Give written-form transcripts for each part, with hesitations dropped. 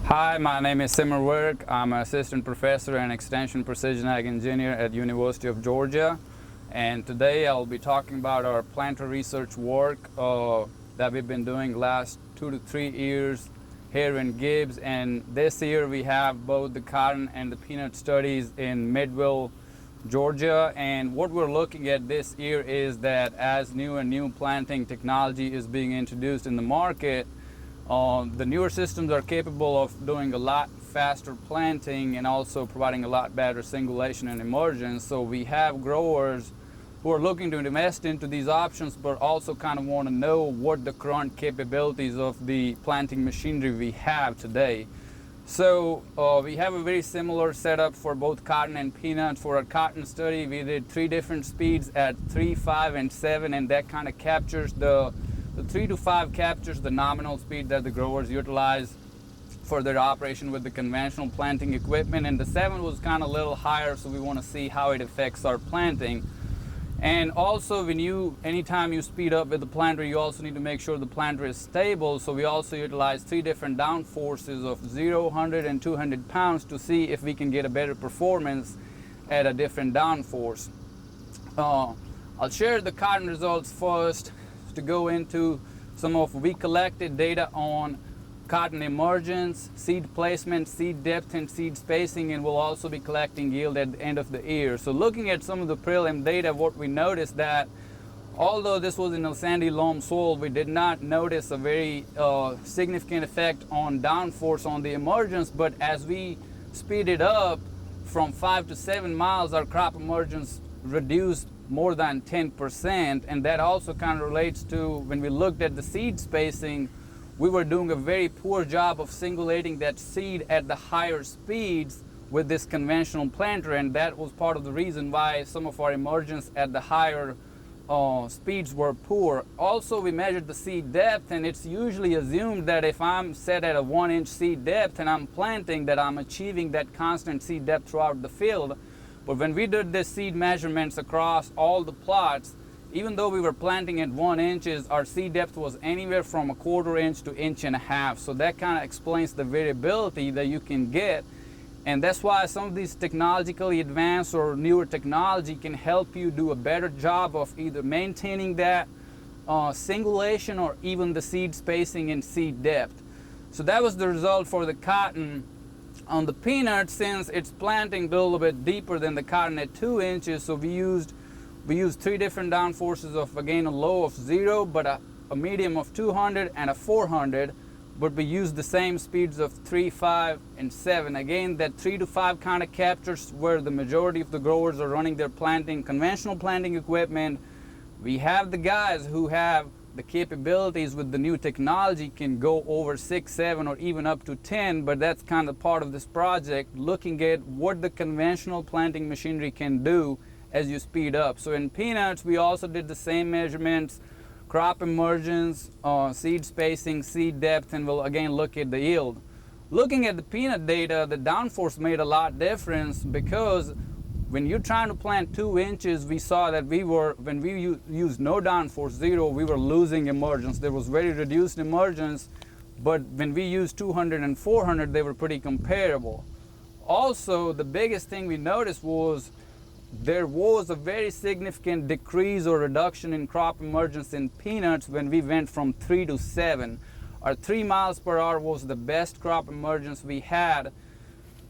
Hi, my name is Virk. I'm an assistant professor and extension precision ag engineer at University of Georgia. And today I'll be talking about our planter research work that we've been doing last 2 to 3 years here in Gibbs. And this year we have both the cotton and the peanut studies in Midville, Georgia. And what we're looking at this year is that as new planting technology is being introduced in the market, the newer systems are capable of doing a lot faster planting and also providing a lot better singulation and emergence. So we have growers who are looking to invest into these options, but also kind of want to know what the current capabilities of the planting machinery we have today. So we have a very similar setup for both cotton and peanut. For our cotton study, we did 3 different speeds at 3, 5, and 7, and that kind of captures the 3 to 5 captures the nominal speed that the growers utilize for their operation with the conventional planting equipment, and the 7 was kind of a little higher, so we want to see how it affects our planting. And also, anytime you speed up with the planter, you also need to make sure the planter is stable, so we also utilize 3 different down forces of 0, 100, and 200 pounds to see if we can get a better performance at a different down force. I'll share the cotton results first to go into some of we collected data on cotton emergence, seed placement, seed depth, and seed spacing, and we'll also be collecting yield at the end of the year. So looking at some of the prelim data, what we noticed that although this was in a sandy loam soil, we did not notice a very significant effect on downforce on the emergence, but as we speeded up from 5 to 7 miles, our crop emergence reduced more than 10%, and that also kind of relates to when we looked at the seed spacing, we were doing a very poor job of singulating that seed at the higher speeds with this conventional planter, and that was part of the reason why some of our emergence at the higher speeds were poor. Also, we measured the seed depth, and it's usually assumed that if I'm set at a 1-inch seed depth and I'm planting, that I'm achieving that constant seed depth throughout the field. But when we did the seed measurements across all the plots, even though we were planting at 1 inch, our seed depth was anywhere from 1/4 inch to 1.5 inches. So that kind of explains the variability that you can get. And that's why some of these technologically advanced or newer technology can help you do a better job of either maintaining that singulation or even the seed spacing and seed depth. So that was the result for the cotton. On the peanut, since it's planting a little bit deeper than the cotton at 2 inches, so we used 3 different down forces of, again, a low of 0, but a medium of 200 and a 400, but we used the same speeds of 3, 5, and 7. Again, that 3 to 5 kind of captures where the majority of the growers are running their conventional planting equipment. We have the guys who have the capabilities with the new technology can go over 6, 7, or even up to 10, but that's kind of part of this project, looking at what the conventional planting machinery can do as you speed up. So in peanuts, we also did the same measurements, crop emergence, seed spacing, seed depth, and we'll again look at the yield. Looking at the peanut data, the downforce made a lot difference because when you're trying to plant 2 inches, we saw that when we used no downforce, 0, we were losing emergence. There was very reduced emergence, but when we used 200 and 400, they were pretty comparable. Also, the biggest thing we noticed was there was a very significant decrease or reduction in crop emergence in peanuts when we went from 3 to 7. Our 3 miles per hour was the best crop emergence we had.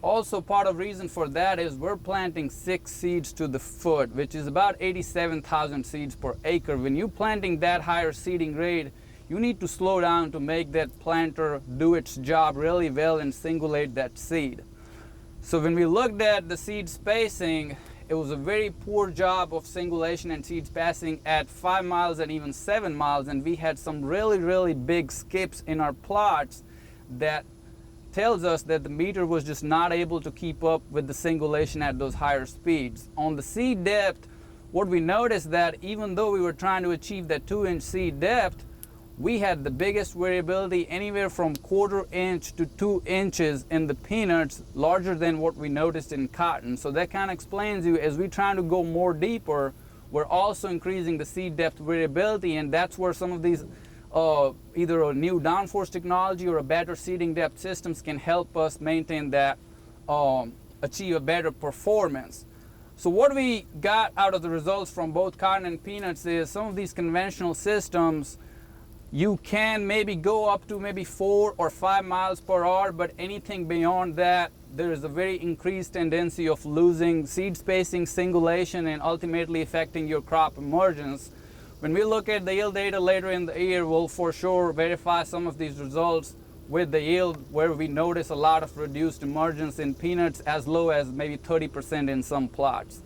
Also, part of the reason for that is we're planting 6 seeds to the foot, which is about 87,000 seeds per acre. When you're planting that higher seeding rate, you need to slow down to make that planter do its job really well and singulate that seed. So when we looked at the seed spacing, it was a very poor job of singulation and seed spacing at 5 miles and even 7 miles, and we had some really big skips in our plots that tells us that the meter was just not able to keep up with the singulation at those higher speeds. On the seed depth, what we noticed that even though we were trying to achieve that 2-inch seed depth, we had the biggest variability anywhere from 1/4 inch to 2 inches in the peanuts, larger than what we noticed in cotton. So that kind of explains you, as we're trying to go more deeper, we're also increasing the seed depth variability, and that's where some of these either a new downforce technology or a better seeding depth systems can help us maintain that, achieve a better performance. So what we got out of the results from both cotton and peanuts is some of these conventional systems, you can maybe go up to maybe 4 or 5 miles per hour, but anything beyond that, there is a very increased tendency of losing seed spacing, singulation, and ultimately affecting your crop emergence. When we look at the yield data later in the year, we'll for sure verify some of these results with the yield, where we notice a lot of reduced emergence in peanuts, as low as maybe 30% in some plots.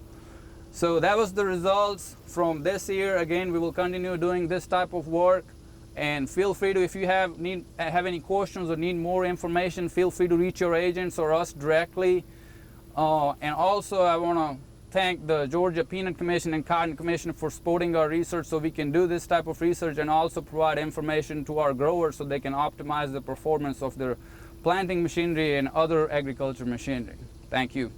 So that was the results from this year. Again, we will continue doing this type of work. And feel free to, if you have any questions or need more information, feel free to reach your agents or us directly. And also, I want to thank the Georgia Peanut Commission and Cotton Commission for supporting our research, so we can do this type of research and also provide information to our growers so they can optimize the performance of their planting machinery and other agriculture machinery. Thank you.